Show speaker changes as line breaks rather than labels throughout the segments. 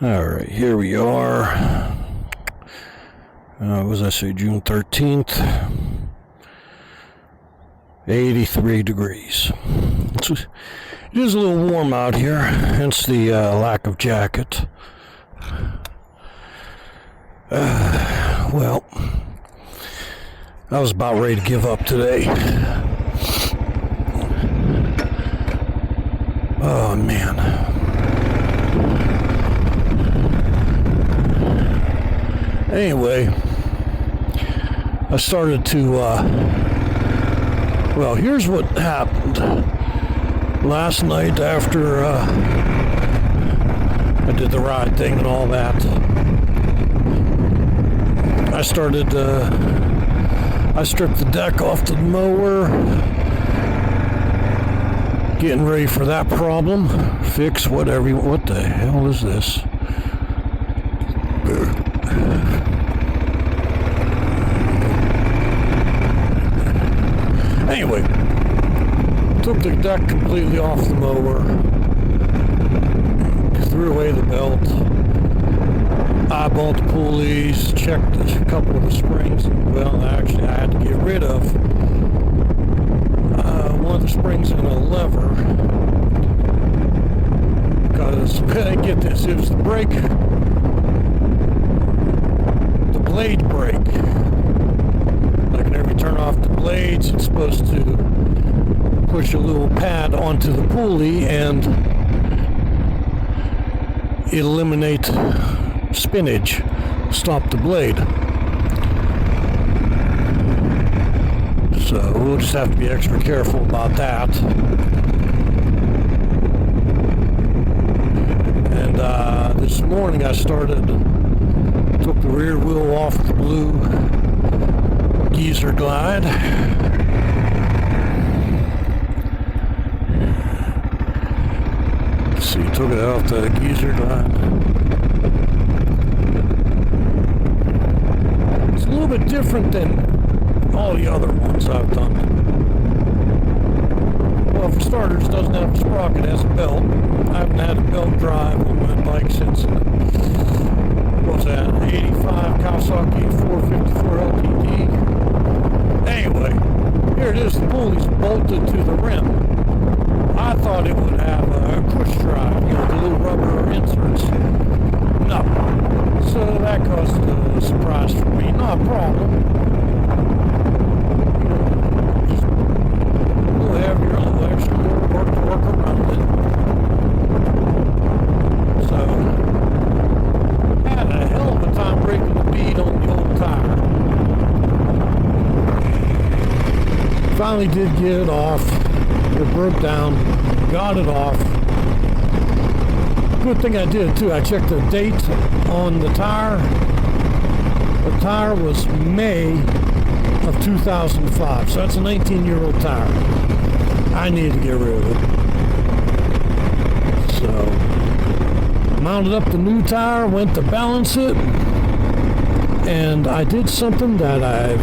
Alright, here we are. What was I say, June 13th? 83 degrees. It is a little warm out here, hence the lack of jacket. Well, I was about ready to give up today. Oh, man. Anyway, I started to, well, here's what happened. Last night after I did the ride thing and all that, I started, I stripped the deck off the mower, getting ready for that problem, fix whatever, what the hell is this? Anyway, took the deck completely off the mower, threw away the belt, eyeballed the pulleys, checked a couple of the springs. Well, actually, I had to get rid of one of the springs in a lever because, get this, it was the brake, the blade brake. Like whenever you turn off the blades, it's supposed to push a little pad onto the pulley and eliminate spinach, stop the blade. So we'll just have to be extra careful about that. And this morning I took the rear wheel off the blue Geezer Glide. Let's see, took it off the Geezer Glide. It's a little bit different than all the other ones I've done. Well, for starters, it doesn't have a sprocket, it has a belt. I haven't had a belt drive on my bike since, what was that, 85 Kawasaki 454 LTD. Anyway, here it is, the pulley's bolted to the rim. I thought it would have a push drive, the little rubber inserts. No. So that caused a surprise for me. Not a problem. Just a little heavier, a little extra work to work around it. So, had a hell of a time breaking the bead on the old tire. Finally did get it off. It broke down, got it off. Good thing I did too. I checked the date on the tire. The tire was May of 2005, so that's a 19-year-old tire. I needed to get rid of it. So, mounted up the new tire, went to balance it, and I did something that I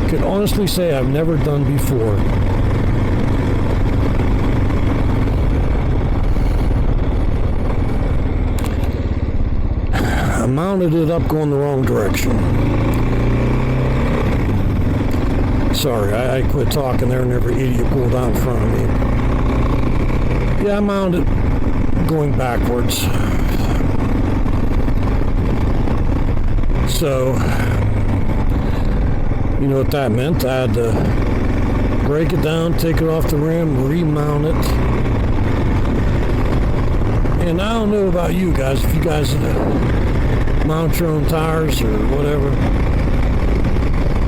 could honestly say I've never done before. I mounted it up going the wrong direction. Sorry, I quit talking there and every idiot pulled out in front of me. Yeah, I mounted it going backwards. So, you know what that meant? I had to break it down, take it off the rim, remount it. And I don't know about you guys, if you guys mount your own tires or whatever.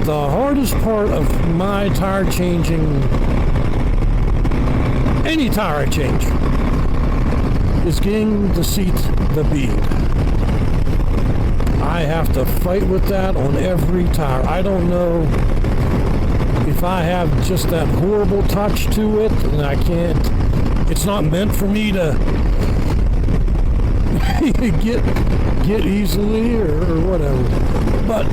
The hardest part of my tire changing, any tire I change, is getting the seat, the bead. I have to fight with that on every tire. I don't know if I have just that horrible touch to it and I can't, it's not meant for me to get easily or whatever. But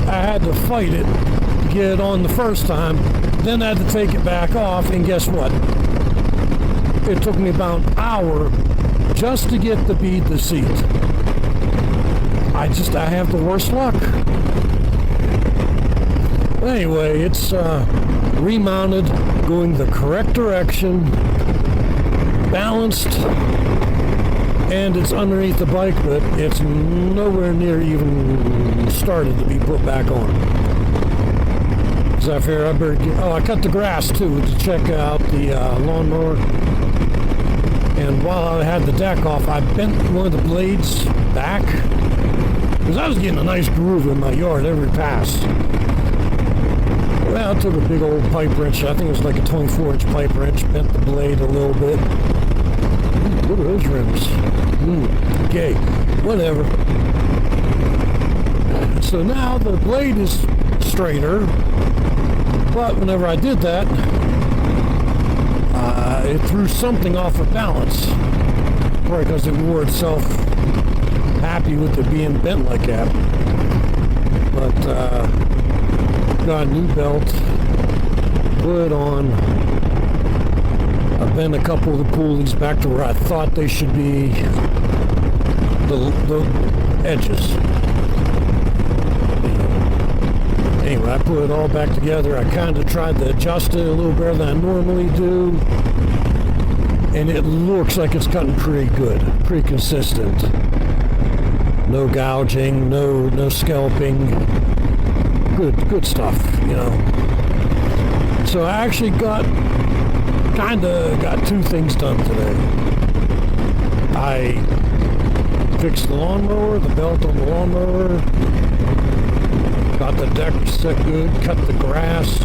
I had to fight it to get it on the first time. Then I had to take it back off, and guess what? It took me about an hour just to get the beadless seat. I have the worst luck. Anyway, it's remounted, going the correct direction, balanced, and it's underneath the bike, but it's nowhere near even started to be put back on. So I figured I better I cut the grass too to check out the lawnmower. And while I had the deck off, I bent one of the blades back because I was getting a nice groove in my yard every pass. Well, I took a big old pipe wrench. I think it was like a 24-inch pipe wrench. Bent the blade a little bit. What are those rims? Okay, whatever. So now the blade is straighter. But whenever I did that, it threw something off of balance. Probably because it wore itself happy with it being bent like that. But got a new belt, put it on. I bent a couple of the pulleys back to where I thought they should be, the edges. Anyway, I put it all back together. I kind of tried to adjust it a little better than I normally do. And it looks like it's cutting pretty good, pretty consistent. No gouging, no scalping. Good stuff, you know. So I actually got two things done today. I fixed the lawnmower, the belt on the lawnmower, got the deck set good, cut the grass,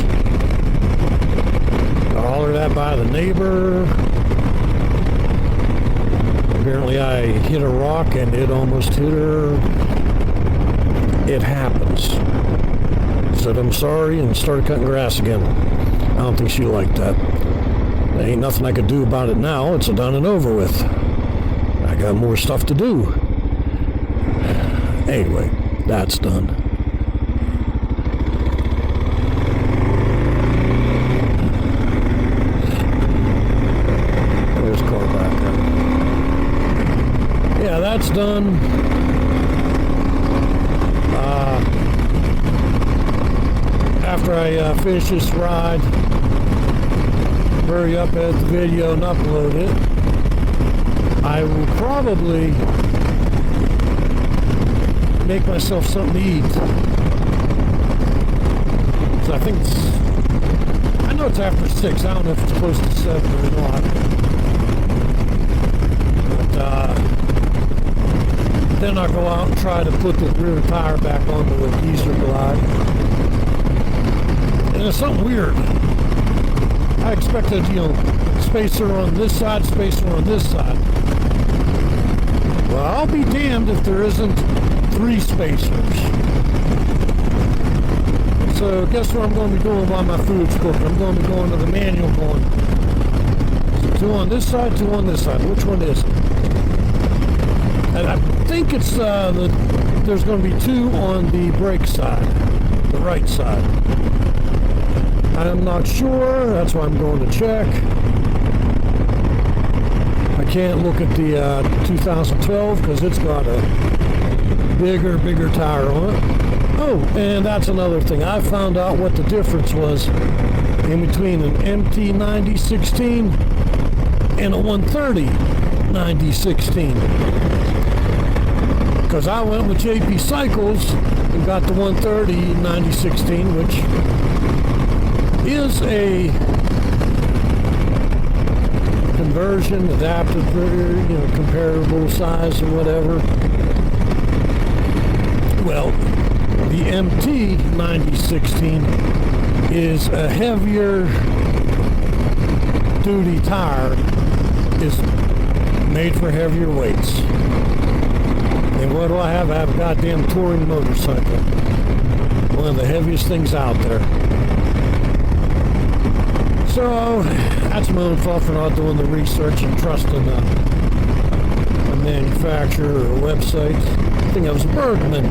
got all of that by the neighbor. Apparently I hit a rock and it almost hit her. It happens. Said I'm sorry and started cutting grass again. I don't think she liked that. There ain't nothing I could do about it now. It's done and over with. I got more stuff to do. Anyway, that's done. There's car back up. Yeah, that's done. After I finish this ride, hurry up, edit the video, and upload it. I will probably make myself something to eat. So I think I know it's after 6. I don't know if it's close to 7 or not. But then I'll go out and try to put the rear tire back onto the Geezer Glide. And it's something weird. I expected, spacer on this side, spacer on this side. Well, I'll be damned if there isn't 3 spacers. So guess what I'm going to be doing while my food's cooking? I'm going to be going to the manual going. 2 on this side, 2 on this side. Which one is it? And I think it's there's going to be 2 on the brake side, the right side. I'm not sure. That's why I'm going to check. I can't look at the 2012 because it's got a bigger tire on it. Oh, and that's another thing. I found out what the difference was in between an MT 9016 and a 130 9016. Because I went with JP Cycles and got the 130 9016, which is a conversion, adapted, comparable size or whatever. Well, the MT 9016 is a heavier duty tire, is made for heavier weights. And what do I have? I have a goddamn touring motorcycle. One of the heaviest things out there. So, that's my own fault for not doing the research and trusting a manufacturer or a website. I think that was Bergman.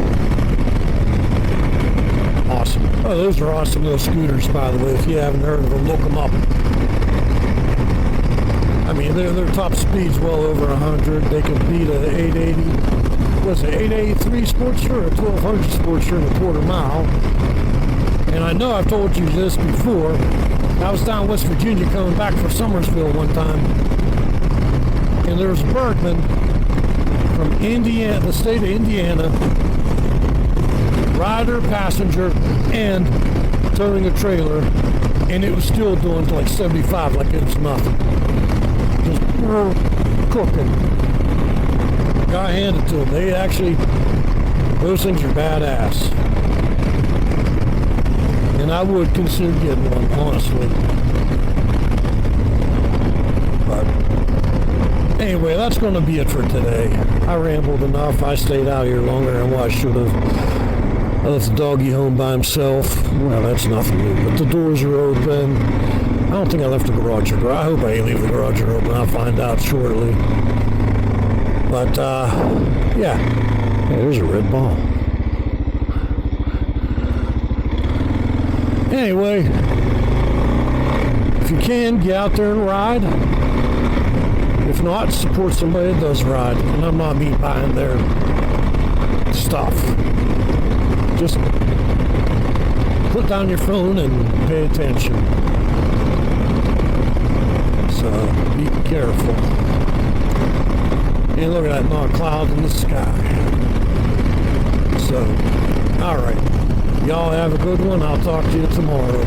Awesome. Oh, those are awesome little scooters, by the way. If you haven't heard of them, look them up. mean, their top speed's well over 100. They can beat a 880. Was it 883 Sportster or a 1200 Sportster in a quarter mile? And I know I've told you this before. I was down in West Virginia coming back from Summersville one time, and there was a Bergman from Indiana, the state of Indiana, rider, passenger, and towing a trailer, and it was still doing like 75 like it was nothing. Just cooking. Guy handed to them. They actually, those things are badass. And I would consider getting one, honestly. But anyway, that's going to be it for today. I rambled enough. I stayed out here longer than what I should have. I left the doggy home by himself. Well, that's nothing new, but the doors are open. I don't think I left the garage door. I hope I ain't leave the garage door open. I'll find out shortly. But, yeah. Hey, there's a red ball. Anyway, if you can, get out there and ride. If not, support somebody that does ride. And I'm not me buying their stuff. Just put down your phone and pay attention. So, be careful. And look at that, not a cloud in the sky. So, alright. Y'all have a good one. I'll talk to you tomorrow.